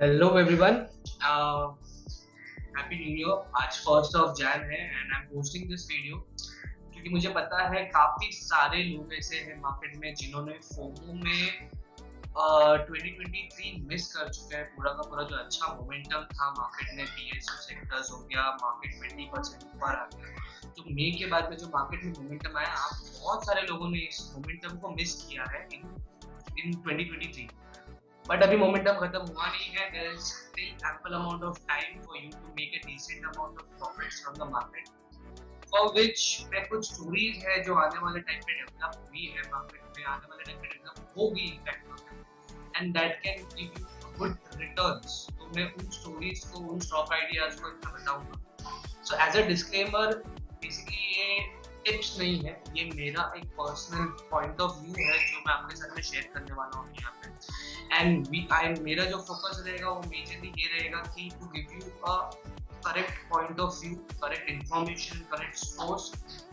Hello everyone, happy new year. आज 1 जनवरी है and I am posting this video क्योंकि मुझे पता है काफी सारे लोग ऐसे हैं मार्केट में जिन्होंने फोमो में 2023 मिस कर चुके हैं। पूरा का पूरा जो अच्छा मोमेंटम था मार्केट में, पीएसयू सेक्टर्स हो गया, मार्केट 20% ऊपर आ गया। तो मई के बाद में जो मार्केट में मोमेंटम आया, आप बहुत सारे लोगों ने इस मोमेंटम को मिस किया है इन 2023। बट अभी मोमेंटम खत्म हुआ नहीं है। There is still ample amount of time for you to make a decent amount of profits from the market, for which मैं कुछ स्टोरीज है जो आने वाले टाइम पे डेवलप हुई है मार्केट में, आने वाले टाइम पे डेवलप होगी in fact, and that can give you good returns. तो मैं उन स्टोरीज को, उन स्टॉक आइडियाज को इतना बताऊंगा। So as a disclaimer, basically ये टिप्स नहीं है, ये मेरा एक पर्सनल पॉइंट ऑफ व्यू है जो मैं आपके साथ में शेयर करने वाला हूँ यहाँ पे। एंड मेरा जो फोकस रहेगा वो मेजरली ये रहेगा कि to give you a correct point of view, correct information, correct source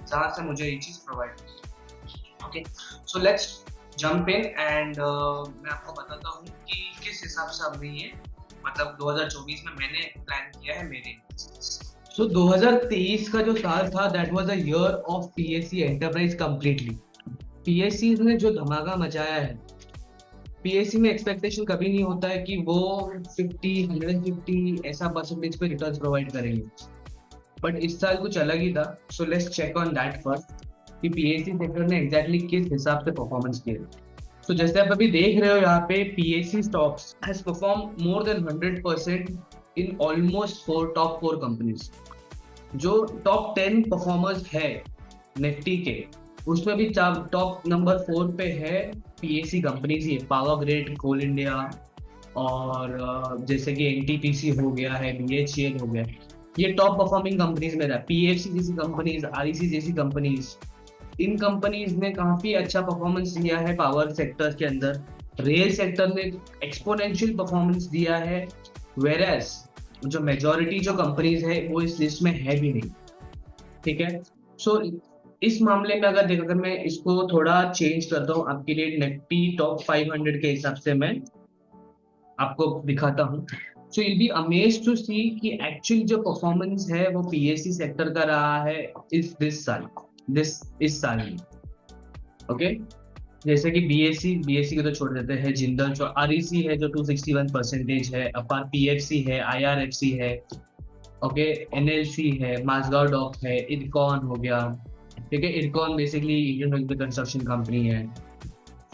जहाँ से मुझे ये चीज प्रोवाइड की। Okay, so let's jump in and मैं आपको बताता हूँ कि किस हिसाब से अब ये मतलब 2024 में मैंने प्लान किया है मेरे। सो 2023 का जो साल था, that was a year of PSC enterprise completely. PSC ने जो धमाका मचाया है, पीएससी में एक्सपेक्टेशन कभी नहीं होता है कि वो 50 150 ऐसा परसेंटेज पे रिटर्न्स प्रोवाइड करेंगे, बट इस साल कुछ अलग ही था। So let's check on that first कि पीएससी सेक्टर ने एग्जैक्टली किस हिसाब से परफॉर्मेंस किया। तो जैसे आप अभी देख रहे हो यहाँ पे, PSC stocks has perform more than 100% in almost top four companies. जो टॉप 10 परफॉर्मर्स है निफ्टी के, उसमें भी टॉप नंबर 4 पे है पीएससी कंपनीज ही है। पावर ग्रिड, कोल इंडिया और जैसे कि एनटीपीसी हो गया है, बीएचईएल हो गया, ये टॉप परफॉर्मिंग कंपनीज में रहा। पीएफसी जैसी कंपनीज, आरईसी जैसी कंपनीज, इन कंपनीज ने काफी अच्छा परफॉर्मेंस दिया है पावर सेक्टर के अंदर। रेल सेक्टर ने एक्सपोनेंशियल परफॉर्मेंस दिया है, वेरएस जो मेजोरिटी जो कंपनीज है वो इस लिस्ट में है भी नहीं। ठीक है, सो इस मामले में अगर मैं इसको थोड़ा चेंज करता हूँ आपके लिए, निफ्टी टॉप 500 के हिसाब से मैं आपको दिखाता हूँ। So you be amazed to see कि एक्चुअल जो परफॉर्मेंस है वो पीएससी सेक्टर का रहा है दिस साल, इस साल में। ओके, जैसे कि बीएससी को तो छोड़ देते हैं, जिंदल जो आरईसी है जो 261% है, अपार पीएफसी है, आईआरएफसी है, ओके, एनएलसी है, माजगांव डॉक है, इरकॉन हो गया। ठीक है, IRCON basically Indian construction company है।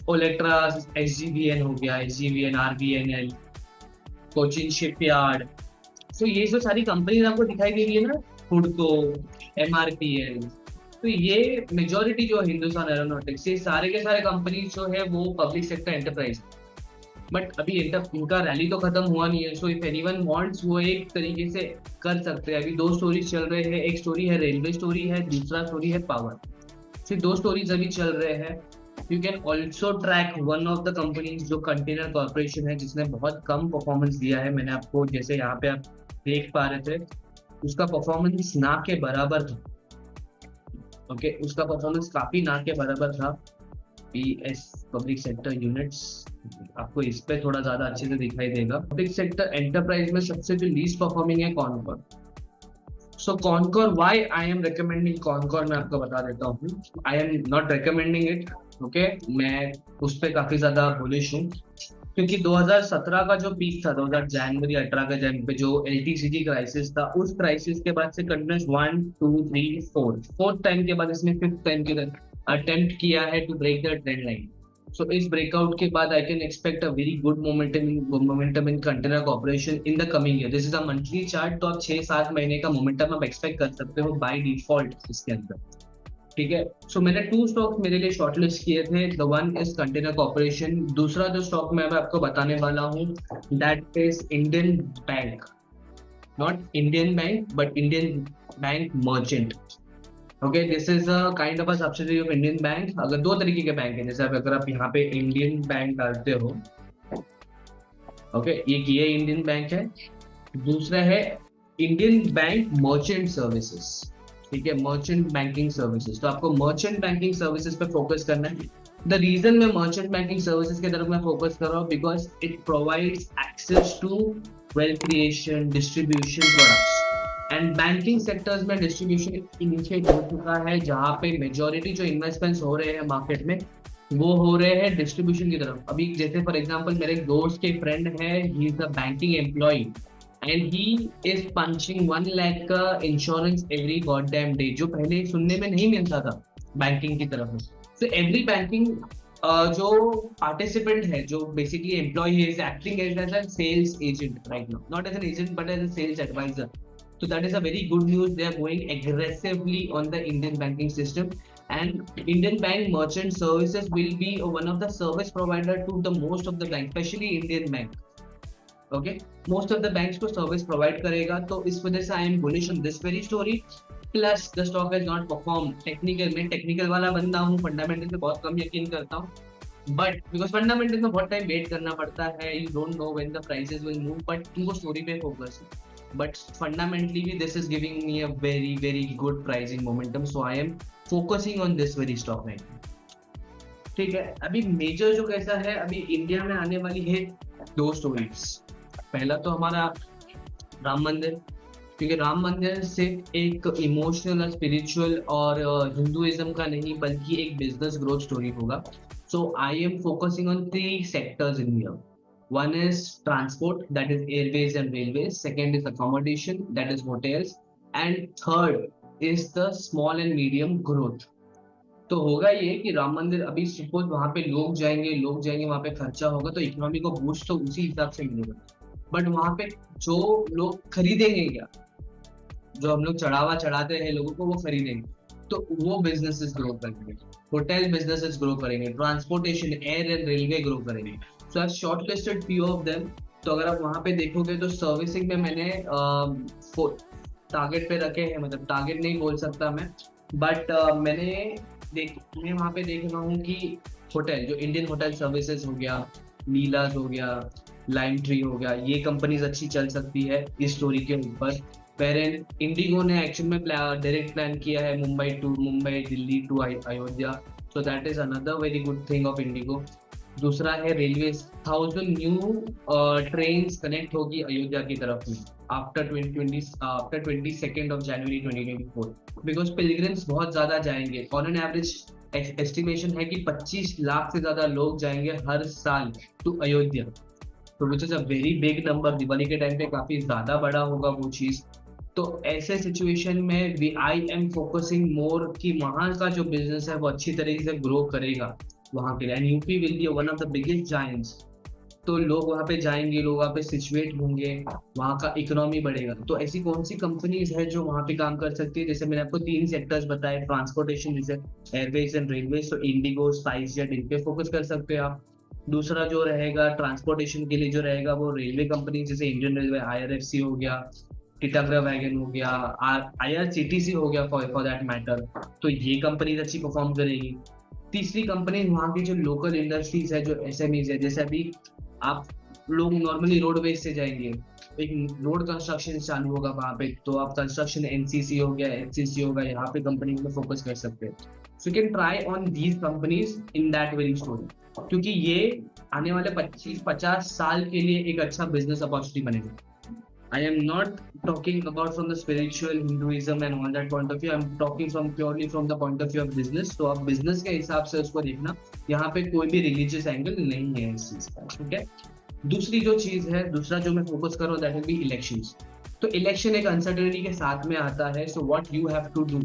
ओलेक्ट्रा, एसजीवीएन हो गया, एसजीवीएन, आरबीएनएल, कोचिन शिपयार्ड। तो ये जो सारी कंपनीज आपको दिखाई दे रही है ना, हुडको, एमआरपीएल, तो ये मेजोरिटी जो हिंदुस्तान एरोनॉटिक्स, ये सारे के सारे कंपनीज जो है वो पब्लिक सेक्टर एंटरप्राइज। बट अभी इनका रैली तो खत्म हुआ नहीं है। सो इफ एनीवन वांट्स, वो एक तरीके से कर सकते हैं। अभी दो स्टोरीज चल रहे हैं, एक स्टोरी है रेलवे स्टोरी है, दूसरा स्टोरी है पावर। सिर्फ दो स्टोरीज अभी चल रहे हैं। You can also track one of the companies जो कंटेनर कॉर्पोरेशन है, जिसने बहुत कम परफॉर्मेंस दिया है। मैंने आपको जैसे यहाँ पे आप देख पा रहे थे, उसका परफॉर्मेंस ना के बराबर था। ओके, उसका परफॉर्मेंस काफी ना के बराबर था। पीएस पब्लिक सेक्टर यूनिट्स, आपको इस पे थोड़ा ज्यादा अच्छे से दिखाई देगा। पब्लिक सेक्टर एंटरप्राइज में सबसे जो लीस्ट परफॉर्मिंग है Concor. So Concor, why I am recommending Concor, मैं आपको बता देता हूँ। I am not recommending it, okay, मैं उस पर काफी ज्यादा बुलिश हूँ क्योंकि 2017 का जो पीक था, 2000 जनवरी 18 के टाइम पे जो एलटीसीजी क्राइसिस था, उस क्राइसिस के बाद से कंटिन्यूस 1 2 3 4 फोर्थ टाइम के बाद इसने फिफ्थ टाइम के अटेम्प्ट किया है to break the trend line. So इस ब्रेकआउट के बाद I can expect a very good momentum in container corporation in the coming year. This is a monthly chart, तो आप 6-7 महीने का मोमेंटम आप एक्सपेक्ट कर सकते हो बाय डिफॉल्ट इसके अंदर। ठीक है, सो मैंने टू स्टॉक मेरे लिए शॉर्टलिस्ट किए थे। The one is container corporation, दूसरा जो स्टॉक मैं आपको बताने वाला हूँ that is Indian bank. Not Indian bank but Indian bank merchant. Okay, this is a kind of a subsidiary of Indian bank. अगर दो तरीके के बैंक है, जैसे अगर आप यहाँ पे इंडियन बैंक डालते हो, ओके, ये इंडियन बैंक है। दूसरा है इंडियन बैंक मर्चेंट सर्विसेज। ठीक है, मर्चेंट बैंकिंग सर्विसेज। तो आपको मर्चेंट बैंकिंग सर्विसेज पे फोकस करना है। द रीजन मैं मर्चेंट बैंकिंग सर्विसेज की तरफ मैं फोकस कर रहा हूँ because it provides access to wealth creation, distribution, products and banking sectors में डिस्ट्रीब्यूशन इनिशिएट हो चुका है, जहाँ पे मेजोरिटी जो इन्वेस्टमेंट्स हो रहे हैं मार्केट में वो हो रहे हैं डिस्ट्रीब्यूशन की तरफ। अभी जैसे फॉर एग्जांपल मेरे एक दोस्त के फ्रेंड है, he is a banking employee and he is punching 1 lakh का insurance every goddamn day, जो पहले सुनने में नहीं मिलता था बैंकिंग की तरफ में। तो एवरी बैंकिंग जो पार्टिसिपेंट है, जो basically employ is acting as a sales agent right now, not as an agent but as a sales advisor. So that is a very good news. They are going aggressively on the Indian banking system, and Indian bank merchant services will be one of the service provider to the most of the bank, especially Indian bank. Okay, most of the banks को service provide करेगा, तो इस वजह से I am bullish on this very story. Plus the stock has not perform technical में, technical वाला बंदा हूँ, फंडामेंटल पे बहुत कम यकीन करता हूँ, बट बिकॉज फंडामेंटल में बहुत टाइम वेट करना पड़ता है, you don't know when the prices will move, but तुमको स्टोरी पे फोकस है. बट फंडामेंटली भी this is giving me a very very good pricing momentum, so I am focusing on this very stock right. ठीक है, अभी major जो कैसा है, अभी इंडिया में आने वाली है दो स्टोरीज. पहला तो हमारा राम मंदिर, क्योंकि राम मंदिर सिर्फ एक इमोशनल और स्पिरिचुअल और हिंदुइज्म का नहीं बल्कि एक बिजनेस ग्रोथ स्टोरी होगा. So I am focusing on 3 sectors in here. One is transport, that is airways and railways. Second is accommodation, that is hotels. And third is the small and medium growth. तो होगा ये कि राम मंदिर अभी suppose वहां पे लोग जाएंगे वहां पे खर्चा होगा, तो इकोनॉमी को बूस्ट तो उसी हिसाब से मिलेगा. बट वहां पे जो लोग खरीदेंगे क्या, जो हम लोग चढ़ावा चढ़ाते हैं लोगों को वो खरीदेंगे, तो वो बिजनेसेस ग्रो करेंगे, होटल बिजनेसेस ग्रो करेंगे, transportation, air and railway grow करेंगे. So I shortlisted few of them. तो अगर आप वहां पे देखोगे तो सर्विसिंग में मैंने टारगेट पे रखे हैं, मतलब टारगेट नहीं बोल सकता मैं, बट मैं वहां पे देख रहा हूँ कि होटल, जो इंडियन होटल सर्विसेज हो गया, नीलाज हो गया, लाइम ट्री हो गया, ये कंपनीज अच्छी चल सकती है इस स्टोरी के ऊपर. वेरेन इंडिगो ने एक्चुअल में डायरेक्ट प्लान किया है Mumbai Delhi to Ayodhya, so that is another very good thing of IndiGo. दूसरा है रेलवे, 1000 न्यू ट्रेन कनेक्ट होगी अयोध्या की तरफ में after 22nd of January 2024, because pilgrims बहुत ज्यादा जाएंगे. ऑन एन एवरेज एस्टिमेशन है कि 25 लाख से ज्यादा लोग जाएंगे हर साल टू अयोध्या, तो which is a very big number. Diwali के टाइम पे काफी ज्यादा बड़ा होगा वो चीज. तो ऐसे सिचुएशन में आई एम फोकसिंग मोर कि वहाँ का जो बिजनेस है वो अच्छी तरीके से ग्रो करेगा वहाँ के लिए, and UP will be one of the biggest giants. तो लोग वहाँ पे जाएंगे, लोग वहाँ पे सिचुएट होंगे, वहाँ का इकोनॉमी बढ़ेगा. तो ऐसी कौन सी कंपनीज है जो वहाँ पे काम कर सकती है, जैसे मैंने आपको 3 सेक्टर्स बताए, ट्रांसपोर्टेशन जैसे एयरवेज एंड रेलवे, तो इंडिगो, स्पाइस जेट, इन पे फोकस कर सकते हैं आप. दूसरा जो रहेगा ट्रांसपोर्टेशन के लिए जो रहेगा वो रेलवे कंपनी, जैसे इंडियन रेलवे, आईआरएफसी हो गया, टिटागरा वैगन हो गया, आईआरसीटीसी हो गया फॉर दैट मैटर, तो ये कंपनी अच्छी परफॉर्म करेगी. तीसरी कंपनी वहाँ की जो लोकल इंडस्ट्रीज है, जो एसएमईज है, जैसे अभी आप लोग नॉर्मली रोडवेज से जाएंगे, एक रोड कंस्ट्रक्शन चालू होगा वहाँ पे, तो आप कंस्ट्रक्शन एनसीसी हो गया, एचसीसी होगा, यहाँ पे कंपनी में फोकस कर सकते हैं. So you can try on these companies in that very story, क्योंकि ये आने वाले 25-50 साल के लिए एक अच्छा बिजनेस अपॉर्चुनिटी बनेगा. I am not talking about from the spiritual Hinduism and all that point of view. I'm talking from purely from the point of view of business. तो आप business के हिसाब से उसको देखना, यहाँ पे कोई भी religious angle नहीं है इस चीज का. ठीक है, दूसरी जो चीज है, दूसरा जो मैं फोकस कर रहा हूँ, दैट विल बी इलेक्शंस. तो इलेक्शन एक अनसर्टेनिटी के साथ में आता है, so what you have to do.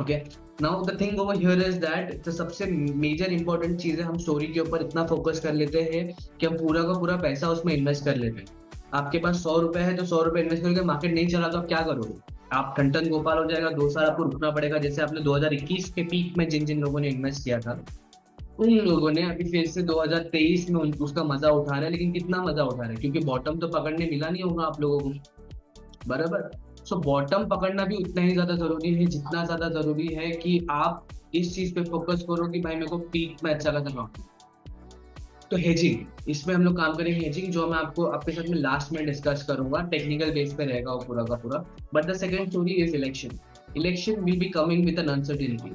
Okay, now the thing over here is that तो सबसे मेजर इंपॉर्टेंट चीज है, हम स्टोरी के ऊपर इतना फोकस कर लेते हैं कि हम पूरा का पूरा पैसा उसमें इन्वेस्ट कर लेते हैं. आपके पास 100 रुपए है तो 100 रुपए इन्वेस्ट करके मार्केट नहीं चला तो आप क्या करोगे, आप ठंडन गोपाल हो जाएगा, 2 साल आपको रुकना पड़ेगा. जैसे आपने 2021 के पीक में जिन जिन लोगों ने इन्वेस्ट किया था, उन लोगों ने अभी फिर से 2023 में उसका मजा उठा रहे हैं, लेकिन कितना मजा उठा रहे हैं, क्योंकि बॉटम तो पकड़ने मिला नहीं होगा आप लोगों को, बराबर. सो बॉटम पकड़ना भी उतना ही ज्यादा जरूरी है जितना ज्यादा जरूरी है कि आप इस चीज पे फोकस करो कि भाई मेरे को पीक में अच्छा खासा प्रॉफिट. तो हेजिंग, इसमें हम लोग काम करेंगे हेजिंग, जो मैं आपको आपके साथ में लास्ट में डिस्कस करूंगा, टेक्निकल बेस पे रहेगा वो पूरा का पूरा. But the second story is election. Election will be coming with an uncertainty.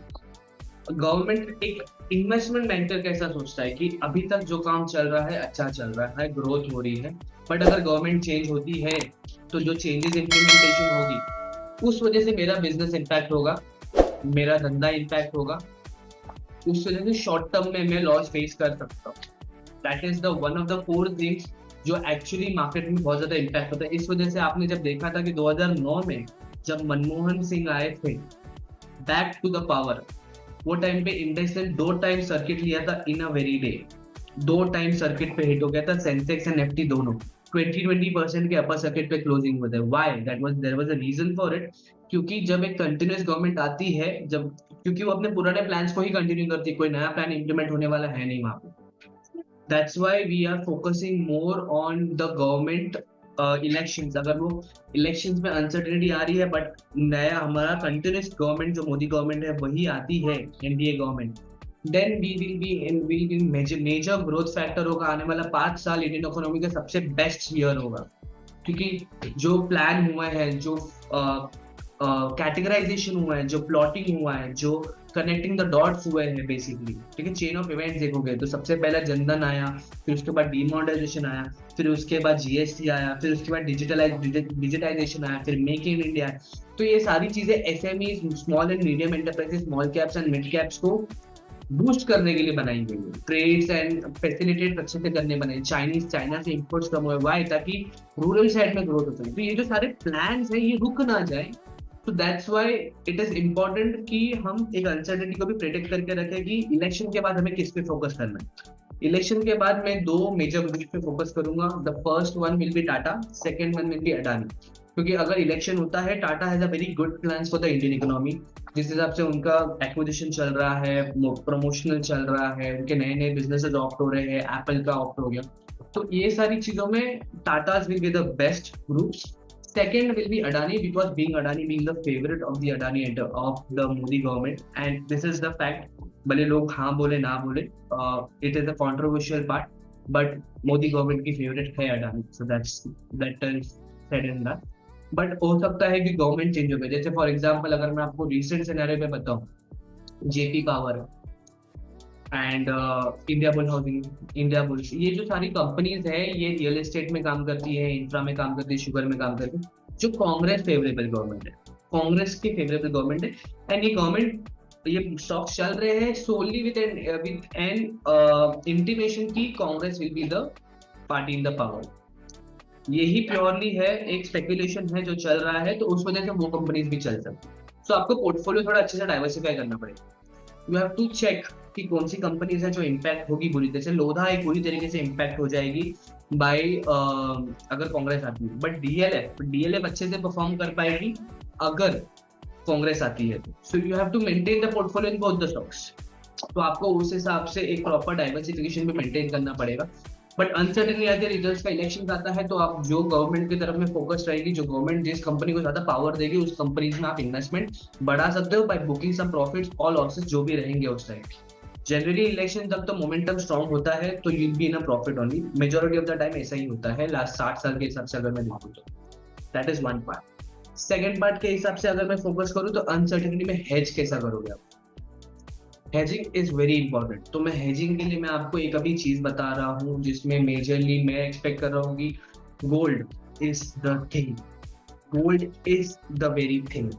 Government एक इन्वेस्टमेंट बैंकर कैसा सोचता है कि अभी तक जो काम चल रहा है अच्छा चल रहा है, ग्रोथ हो रही है, बट अगर गवर्नमेंट चेंज होती है तो जो चेंजेस इम्प्लीमेंटेशन होगी उस वजह से मेरा बिजनेस इम्पैक्ट होगा, मेरा धंधा इम्पैक्ट होगा, उस वजह से शॉर्ट टर्म में मैं लॉस फेस कर सकता हूँ। That is the one of the four things जो एक्चुअली मार्केट में बहुत ज्यादा इम्पैक्ट होता है। इस वजह से आपने जब देखा था कि 2009 में जब मनमोहन सिंह आए थे बैक टू द पावर, वो टाइम पे इंडेक्स ने 2 टाइम सर्किट लिया था in a very day. 2 time circuit पे हिट हो गया था सेंसेक्स एंड निफ्टी दोनों, 20% के अपर सर्किट पे क्लोजिंग हुए थे। Why? That was there was a reason for it. क्योंकि जब एक कंटिन्यूअस गवर्नमेंट आती है, जब क्योंकि वो अपने पुराने प्लान्स को ही कंटिन्यू करती है, कोई नया प्लान इंप्लीमेंट होने वाला है नहीं वहां पे। That's why we are focusing more on the government elections. अगर वो इलेक्शंस में अनसर्टेनिटी आ रही है बट नया हमारा कंटिन्यूस गवर्नमेंट जो मोदी गवर्नमेंट है वही आती है, NDA government, then we will be major growth factor होगा। आने वाला 5 साल इंडियन इकोनॉमी का सबसे बेस्ट ईयर होगा, क्योंकि जो प्लान हुआ है, जो कैटेगराइजेशन हुआ है, जो प्लॉटिंग हुआ है, जो कनेक्टिंग द डॉट्स हुए हैं बेसिकली, ठीक है, चेन ऑफ इवेंट्स देखोगे तो सबसे पहले जनधन आया, फिर उसके बाद डीमोनेटाइजेशन आया, फिर उसके बाद जीएसटी आया, फिर उसके बाद डिजिटाइजेशन आया, फिर मेक इन इंडिया। तो ये सारी चीजें SME, small and medium enterprises, small caps and mid caps को बूस्ट करने के लिए बनाई गई है, ट्रेड्स एंड फैसिलिटेट अच्छे से करने बनाए, चाइना से इंपोर्ट्स कम हुए, वाई? ताकि रूरल साइड में ग्रोथ हो सके। तो ये जो सारे प्लान्स हैं ये रुक ना जाए। तो that's why it is important कि हम एक अनसर्टेनिटी को भी प्रिडिक्ट करके रखें कि इलेक्शन के बाद हमें किस पे फोकस करना है। इलेक्शन के बाद मैं 2 मेजर ग्रुप पे फोकस करूंगा। The first one will be Tata, second one will be Adani. क्योंकि अगर इलेक्शन होता है, Tata has a very good plans for the Indian economy. जिस हिसाब से उनका एक्विजिशन चल रहा है, प्रमोशनल चल रहा है, उनके नए नए बिजनेसेस ऑप्ट हो रहे हैं, एप्पल का ऑप्ट हो गया, तो ये सारी चीजों में Tatas will be the best groups. Second will be Adani, because Adani being the favorite of the Adani of the Modi government, and this is the fact. भले लोग हाँ बोले ना बोले, it is a controversial part, but Modi government की favourite है Adani, so that is said in that. But हो सकता है कि गवर्नमेंट चेंज हो गई। जैसे फॉर एग्जांपल अगर मैं आपको रिसेंट सिनेरियो में बताऊं, JP power and India bull housing, India bulls, ये जो सारी कंपनीज है ये रियल एस्टेट में काम करती है, इंफ्रा में काम करती है, शुगर में काम करती है, जो कांग्रेस फेवरेबल गवर्नमेंट है, कांग्रेस की फेवरेबल गवर्नमेंट है। एंड ये गवर्नमेंट, ये स्टॉक चल रहे हैं सोनली विद एन इंटीमेशन की Congress will be the party in the power. यही प्योरली है, एक स्पेकुलेशन है जो चल रहा है, तो उस वजह से वो कंपनीज भी चल सकती है। सो आपको पोर्टफोलियो थोड़ा अच्छे से डाइवर्सिफाई करना पड़ेगा। यू हैव टू चेक कि कौन सी कंपनीज है जो इम्पैक्ट होगी बुरी तरह से। लोधा एक पूरी तरीके से इम्पैक्ट हो जाएगी बाय अगर कांग्रेस आती है, बट डीएलएफ अच्छे से परफॉर्म कर पाएगी अगर कांग्रेस आती है। So you have to maintain the portfolio in both the stocks. तो आपको उस हिसाब से एक प्रॉपर डाइवर्सिफिकेशन भी मेंटेन करना पड़ेगा। बट अनसर्टेनिटी आती है, रिजल्ट्स का, इलेक्शन आता है, तो आप जो गवर्नमेंट की तरफ में फोकस रहेगी, जो गवर्नमेंट जिस कंपनी को ज्यादा पावर देगी उस कंपनीज में आप इन्वेस्टमेंट बढ़ा सकते हो बाय बुकिंग सम प्रॉफिट्स और लॉसेस जो भी रहेंगे उस टाइम। जनरली इलेक्शन तक तो मोमेंटम स्ट्रांग होता है, तो you be in a profit only, majority of the time ऐसा ही होता है लास्ट 60 साल के हिसाब से अगर मैं देखूँ तो। That is one part. Second part के हिसाब से अगर मैं फोकस करूँ तो अनसर्टेनिटी में हेज कैसा करोगे आप। Hedging is very important. तो मैं हेजिंग के लिए मैं आपको एक अभी चीज बता रहा हूँ जिसमें मेजरली मैं एक्सपेक्ट कर रहा हूँ कि gold is the thing, gold is the very thing.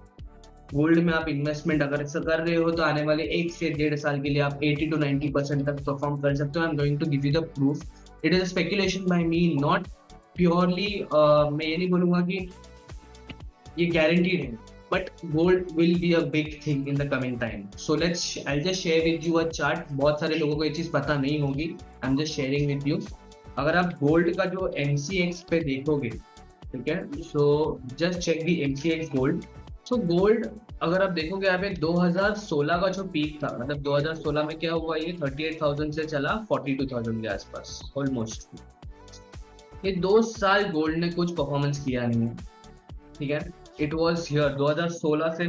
Gold में आप इन्वेस्टमेंट अगर ऐसा कर रहे हो तो आने वाले 1 से 1.5 साल के लिए आप 80 to 90% तक परफॉर्म कर सकते हो। I am going to give you the proof. It is speculation by me, not purely. मैं ये नहीं बोलूंगा कि ये गारंटीड है, but gold will be a big thing in the coming time. So let's, I just share with you a chart. बहुत सारे लोगों को ये चीज पता नहीं होगी, I am just sharing with you. अगर आप गोल्ड का जो एमसीएक्स पे देखोगे, ठीक है, so just check the MCX gold. So gold अगर आप देखोगे यहाँ पे 2016 का जो पीक था, मतलब 2016 में क्या हुआ, ये 38,000 से चला 42,000 के आसपास ऑलमोस्ट। ये 2 साल गोल्ड ने कुछ परफॉर्मेंस किया नहीं है, ठीक है। इट वॉज हियर 2016 से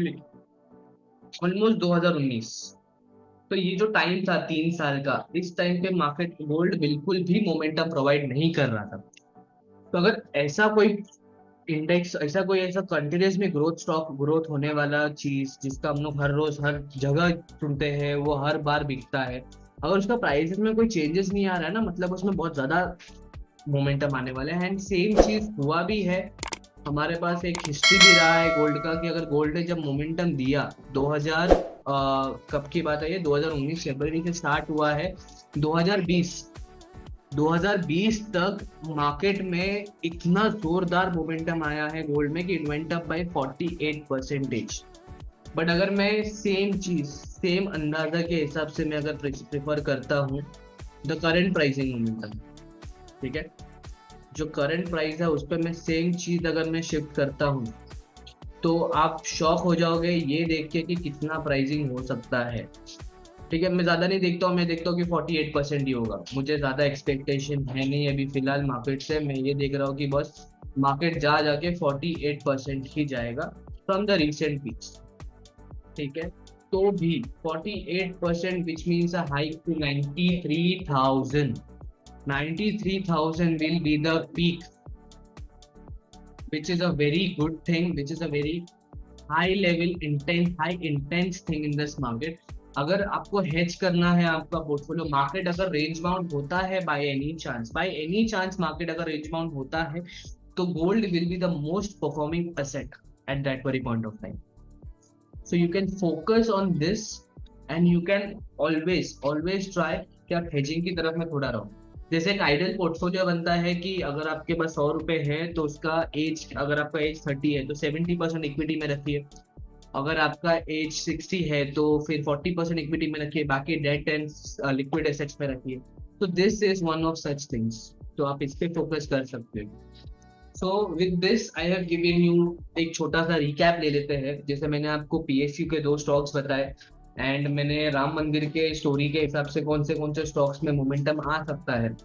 ऑलमोस्ट 2019। तो ये जो टाइम था 3 साल का, इस टाइम पे मार्केट गोल्ड बिल्कुल भी मोमेंटम प्रोवाइड नहीं कर रहा था। तो अगर ऐसा कोई इंडेक्स ऐसा कोई ऐसा कंटिन्यूस में ग्रोथ स्टॉक ग्रोथ होने वाला चीज जिसका हम लोग हर रोज हर जगह सुनते हैं, वो हर बार बिकता है, अगर उसका प्राइसेस में कोई चेंजेस नहीं आ रहा है ना, मतलब उसमें बहुत ज्यादा मोमेंटम आने वाले हैं। एंड सेम चीज हुआ भी है, हमारे पास एक हिस्ट्री भी रहा है गोल्ड का कि अगर गोल्ड ने जब मोमेंटम दिया 2000 कब की बात है ये, 2019 फरवरी से स्टार्ट हुआ है, 2020 2020 तक मार्केट में इतना जोरदार मोमेंटम आया है गोल्ड में कि it went up by 48%। But अगर मैं सेम चीज सेम अंदाजा के हिसाब से मैं अगर प्रेफर करता हूँ द करंट प्राइसिंग मोमेंटम, ठीक है, जो करंट प्राइस है उस पर मैं सेम चीज अगर मैं शिफ्ट करता हूँ, तो आप शॉक हो जाओगे ये देख के कि कितना प्राइसिंग हो सकता है। ठीक है, मैं ज्यादा नहीं देखता हूँ, मैं देखता हूँ कि 48% ही होगा, मुझे ज्यादा एक्सपेक्टेशन है नहीं अभी फिलहाल मार्केट से। मैं ये देख रहा हूँ कि बस मार्केट जा जाके 48% ही जाएगा फ्रॉम द रिसेंट पीक्स। ठीक है, तो भी 48% which means a hike to 93,000। 93,000 will be the peak, which is a very good thing, which is a very high level intense high intense thing in this market। अगर आपको hedge करना है आपका portfolio, market अगर range bound होता है by any chance market अगर range bound होता है, तो gold will be the most performing asset at that very point of time. So you can focus on this and you can always always try कि आप hedging की तरफ में थोड़ा रहो। जैसे एक आइडियल पोर्टफोलियो बनता है कि अगर आपके पास 100 रुपए है तो उसका एज, अगर आपका एज 30 है तो 70% इक्विटी में रखिए, अगर आपका एज 60 है तो फिर 40% इक्विटी में रखिए, बाकी डेट एंड लिक्विड एसेट्स में रखिए। तो this is one of such things, तो आप इस पे फोकस कर सकते हो। So with this I have given you एक छोटा सा रिकैप ले लेते हैं। जैसे मैंने आपको पीएसयू के 2 स्टॉक्स बताए, एंड मैंने राम मंदिर के स्टोरी के हिसाब से कौन से स्टॉक्स में मोमेंटम आ सकता है,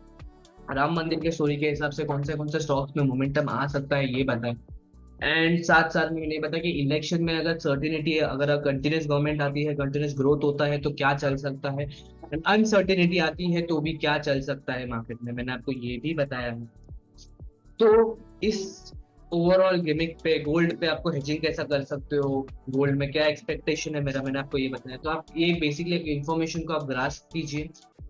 राम मंदिर के स्टोरी के हिसाब से कौन से स्टॉक्स में मोमेंटम आ सकता है ये बताएं। एंड साथ साथ में मैंने बताया कि इलेक्शन में अगर सर्टिनिटी है, अगर कंटिन्यूस गवर्नमेंट आती है, कंटिन्यूस ग्रोथ होता है तो क्या चल सकता है, अनसर्टिनिटी आती है तो भी क्या चल सकता है मार्केट में, मैंने आपको ये भी बताया है। तो इस ओवरऑल गिमिक पे गोल्ड पे आपको हेजिंग कैसा कर सकते हो, गोल्ड में क्या एक्सपेक्टेशन है मेरा, मैंने आपको ये बताया। तो आप ये बेसिकली इन्फॉर्मेशन को आप ग्रास्प कीजिए,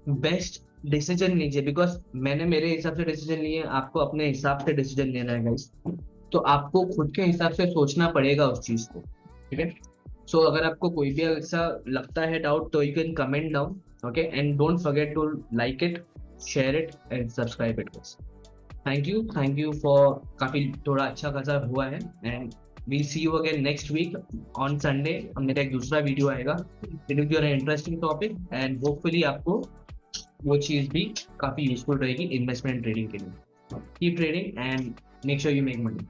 बेस्ट डिसीजन लीजिए, बिकॉज मैंने मेरे हिसाब से डिसीजन लिए, आपको अपने हिसाब से डिसीजन लेना है गाइस। तो आपको खुद के हिसाब से सोचना पड़ेगा उस चीज को, ठीक है। सो अगर आपको कोई भी ऐसा लगता है डाउट तो you can comment down, okay, and don't forget to like it, share it and subscribe it. Thank you for, काफी थोड़ा अच्छा खासा हुआ है, and we see you again next week on Sunday. मेरा एक दूसरा वीडियो आएगा, it will be on interesting topic and hopefully आपको वो चीज भी काफी यूजफुल रहेगी इन्वेस्टमेंट ट्रेडिंग के लिए। Keep trading and make sure you make money.